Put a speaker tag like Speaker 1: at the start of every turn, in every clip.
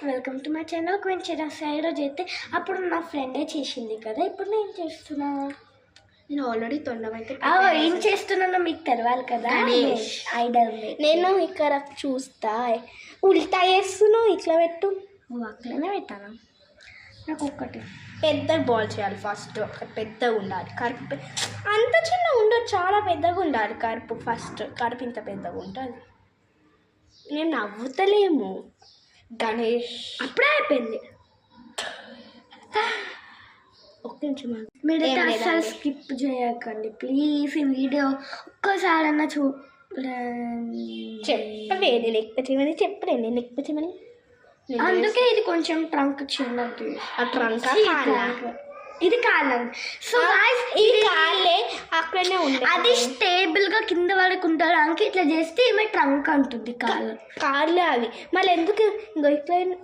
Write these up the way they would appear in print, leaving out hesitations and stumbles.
Speaker 1: Welcome to my channel queen Chirasa. ఈరోజు అయితే అప్పుడు నా ఫ్రెండే చేసింది కదా, ఇప్పుడు నేను చేస్తున్నా.
Speaker 2: నేను ఆల్రెడీ తొండమైతే
Speaker 1: ఏం చేస్తున్నానో మీకు తెలవాలి కదా. ఐడల్
Speaker 2: నేను ఇక్కడ చూస్తా, ఉల్టా చేస్తున్నావు, ఇట్లా పెట్టు.
Speaker 1: అట్లనే పెట్టాను. నాకు ఒక్కటి
Speaker 2: పెద్ద బాల్ చేయాలి. ఫస్ట్ ఒకటి పెద్దగా ఉండాలి. కరుపు అంత చిన్న ఉండదు, చాలా పెద్దగా ఉండాలి. కరుపు ఫస్ట్ కరుపు ఇంత పెద్దగా ఉంటుంది. మేము నవ్వుతలేము. గణేష్
Speaker 1: అప్పుడే అయిపోయింది.
Speaker 2: ఒక్క నిమిషం
Speaker 1: మీరైతే అసలు స్కిప్ చేయకండి ప్లీజ్. ఈ వీడియో ఒక్కసారన్నా
Speaker 2: చెప్పవేది లేకపోతే చెప్పలేండి లేకపోతే
Speaker 1: అందుకే ఇది కొంచెం ట్రంక్ చిన్నది.
Speaker 2: ఆ ట్రంక్
Speaker 1: ఇది కాలం. సో
Speaker 2: ఇది కాలే అక్కడనే ఉంది.
Speaker 1: అది స్టేబుల్ గా కింద వరకు ఉండడానికి ఇట్లా చేస్తే ఈమె ట్రంక్ అంటుంది.
Speaker 2: కార్లే అవి మళ్ళీ ఎందుకు ఇంకో ఇట్లా అవి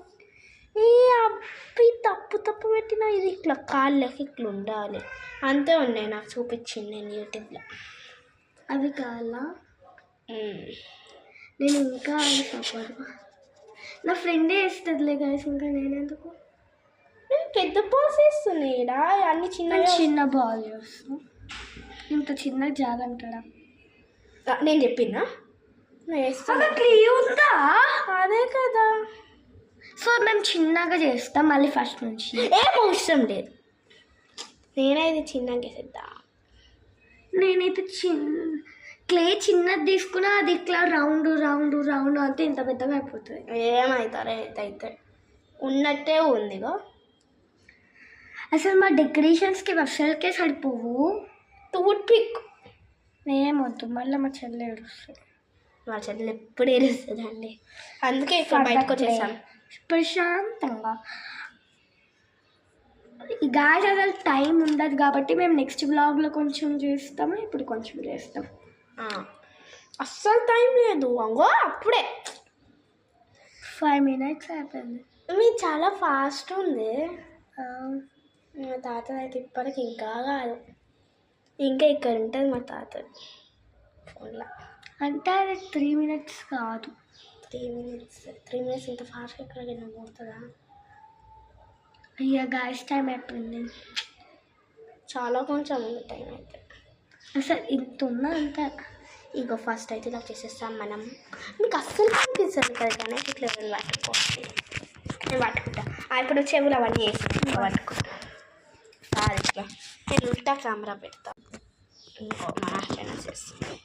Speaker 2: తప్పు పెట్టినా ఇది ఇట్లా కాళ్ళకి ఇట్లా ఉండాలి. అంతే ఉన్నాయి. నాకు చూపించింది నేను యూట్యూబ్లో.
Speaker 1: అవి కాలా నేను ఇంకా సపోర్ట్ నా ఫ్రెండే వేస్తుందిలే గైస్. ఇంకా నేనెందుకు
Speaker 2: పెద్ద బాల్స్ వేస్తున్నాయి. అన్ని
Speaker 1: చిన్న బాల్ చేస్తాను. ఇంత చిన్న జాగంటాడా
Speaker 2: నేను చెప్పినా
Speaker 1: ఉందా?
Speaker 2: అదే కదా.
Speaker 1: సో మేము చిన్నగా చేస్తాం మళ్ళీ ఫస్ట్ నుంచి.
Speaker 2: ఏం అవసరం లేదు. నేనైతే చిన్నగా వేసేద్దా.
Speaker 1: నేనైతే క్లే చిన్నది తీసుకున్నా అది ఇట్లా రౌండ్ రౌండ్ రౌండ్ అంతే ఇంత పెద్దగా అయిపోతుంది.
Speaker 2: ఏమవుతారే అయితే ఉన్నట్టే ఉందిగా.
Speaker 1: అసలు మా డెకరేషన్స్కి అసలుకే సరిపోవు.
Speaker 2: టూత్ పిక్
Speaker 1: ఏమొద్దు, మళ్ళీ మా చెల్లి ఏడుస్తుంది.
Speaker 2: మా చెల్లి ఎప్పుడు ఏడుస్తుంది అండి. అందుకే ఇక్కడ బయటకు వచ్చేసాం
Speaker 1: ప్రశాంతంగా. గాయస్ అసలు టైం ఉండదు కాబట్టి మేము నెక్స్ట్ బ్లాగ్లో కొంచెం చేస్తాము, ఇప్పుడు కొంచెం చేస్తాం.
Speaker 2: అస్సలు టైం లేదు. అంగో అప్పుడే
Speaker 1: 5 minutes అయిపోయింది.
Speaker 2: మీరు చాలా ఫాస్ట్ ఉంది. మా తాత అయితే ఇప్పటికి ఇంకా కాదు, ఇంకా ఇక్కడ ఉంటుంది మా తాత ఫోన్లో.
Speaker 1: అంటే అది 3 minutes కాదు.
Speaker 2: 3 minutes ఇంత ఫాస్ట్గా ఎక్కడికైనా పోతుందా?
Speaker 1: అయ్యా గాయస్ టైం అయిపోయింది.
Speaker 2: చాలా కొంచెం ఉంది టైం అయితే.
Speaker 1: అసలు ఇంత ఉన్నా అంతే.
Speaker 2: ఇంకో ఫస్ట్ అయితే ఇలా చేసేస్తాం మనం. మీకు అస్సలు కనిపిస్తుంది కదా కానీ ఇట్లా పట్టుకోవాలి. నేను పట్టుకుంటా. ఇప్పుడు చెవులు అవన్నీ వేసి పట్టుకుంటా. ఇట్లా నేను ఉల్టా కెమెరా పెడతా. ఇంకో మన ఛానల్ చేస్తుంది.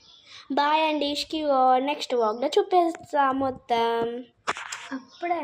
Speaker 2: బాయ్ అండి. నెక్స్ట్ వాక్లో చూపిస్తా మొత్తం.
Speaker 1: అప్పుడే